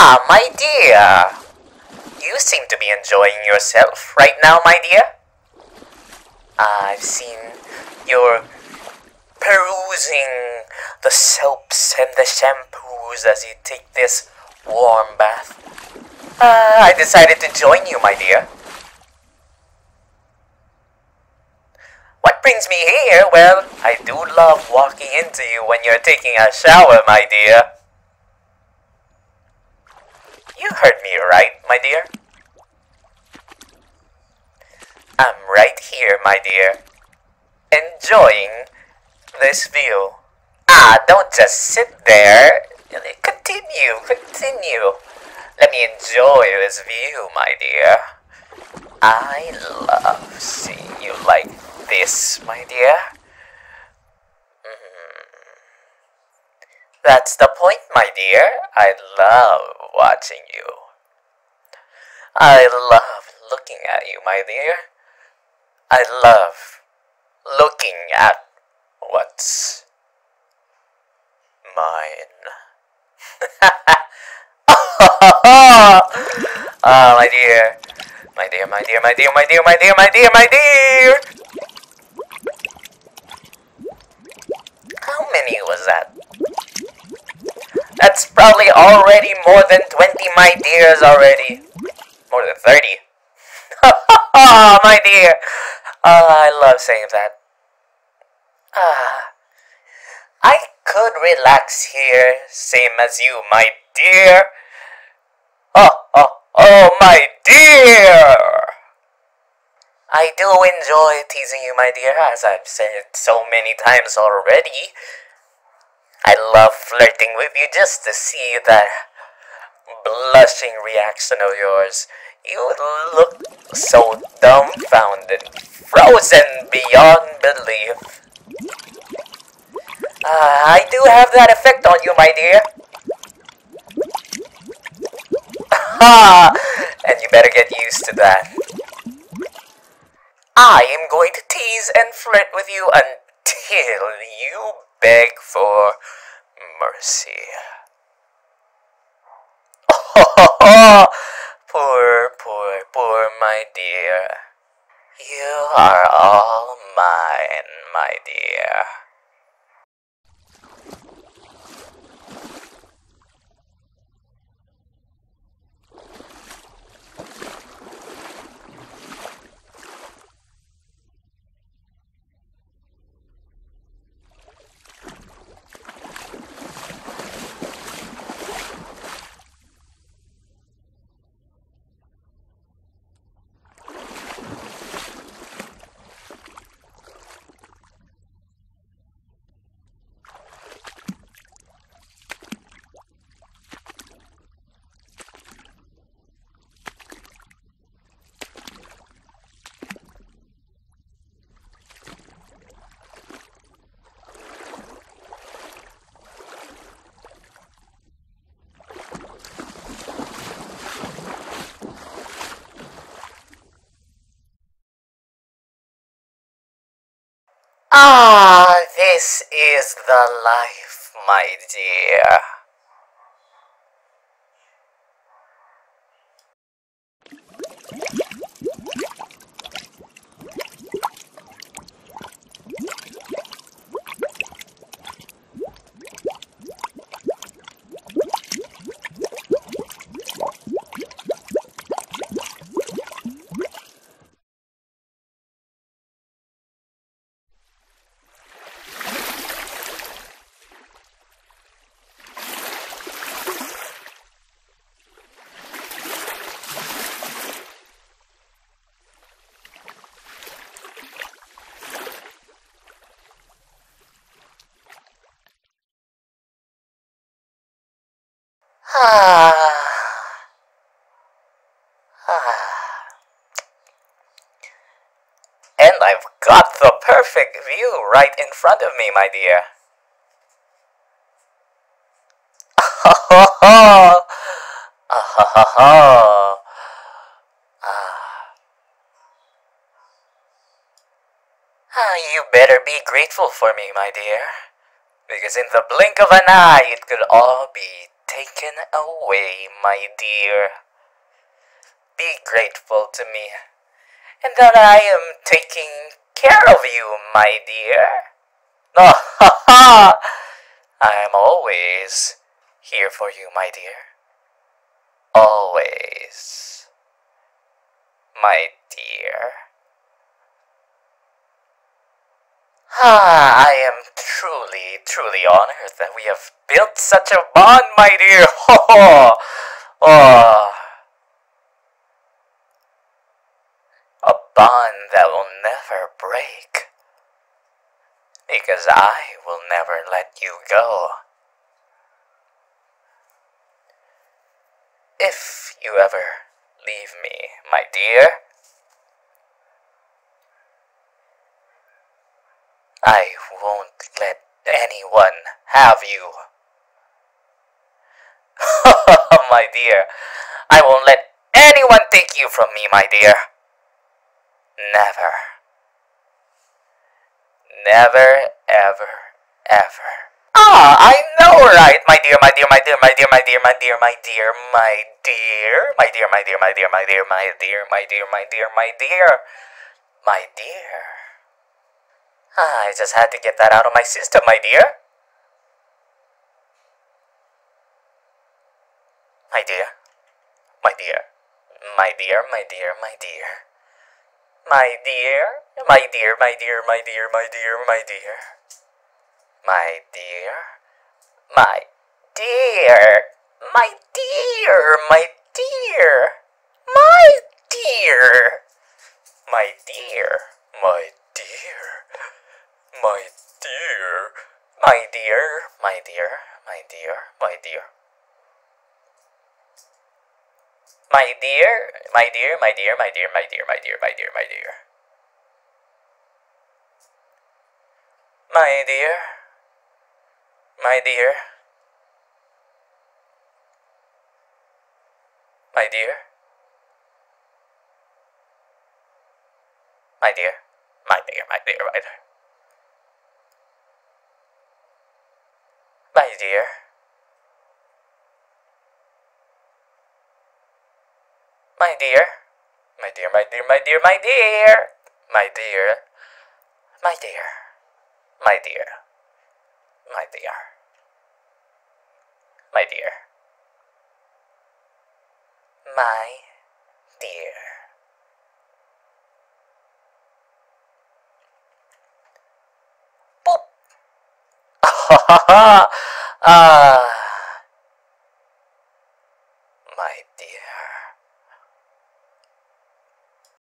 My dear. You seem to be enjoying yourself right now, my dear. I've seen you're perusing the soaps and the shampoos as you take this warm bath. I decided to join you, my dear. What brings me here? Well, I do love walking into you when you're taking a shower, my dear. You heard me right, my dear. I'm right here, my dear, enjoying this view. Don't just sit there. Continue. Let me enjoy this view, my dear. I love seeing you like this, my dear. That's the point, my dear. I love watching you. I love looking at you, my dear. I love looking at what's mine. My dear. My dear. How many was that? That's probably already more than 20, my dears already. More than 30. My dear. I love saying that. I could relax here, same as you, my dear. Oh, my dear. I do enjoy teasing you, my dear, as I've said so many times already. I love flirting with you just to see that blushing reaction of yours. You look so dumbfounded, frozen beyond belief. I do have that effect on you, my dear. And you better get used to that. I am going to tease and flirt with you until you beg for mercy. Poor my dear. You are all mine, my dear. This is the life, my dear. And I've got the perfect view right in front of me, my dear. You better be grateful for me, my dear. Because in the blink of an eye, it could all be taken away, my dear. Be grateful to me, and that I am taking care of you, my dear. Oh, ha ha! I am always here for you, my dear. Always, my dear. I am truly, truly honored that we have built such a bond, my dear. Oh, oh, a bond that will never break. Because I will never let you go. If you ever leave me, my dear, I won't let anyone have you. My dear, I won't let anyone take you from me, my dear. Never. Never, ever, ever. I know, right? My dear, my dear, my dear, my dear, my dear, my dear, my dear, my dear, my dear, my dear, my dear, my dear, my dear, my dear, my dear, my dear, my dear. I just had to get that out of my system, my dear. My dear, my dear, my dear, my dear, my dear. My dear, my dear, my dear, my dear, my dear, my dear. My dear, my dear, my dear, my dear, my dear, my dear, my dear, my dear, my dear, my dear, my dear, my dear. My dear, my dear, my dear, my dear, my dear, my dear, my dear, my dear. My dear, my dear, my dear, my dear, my dear, my dear, my dear. My dear, my dear, my dear, my dear, my dear, my dear, my dear, my dear, my dear, my dear, my dear, my dear. Boop. Ah, my dear.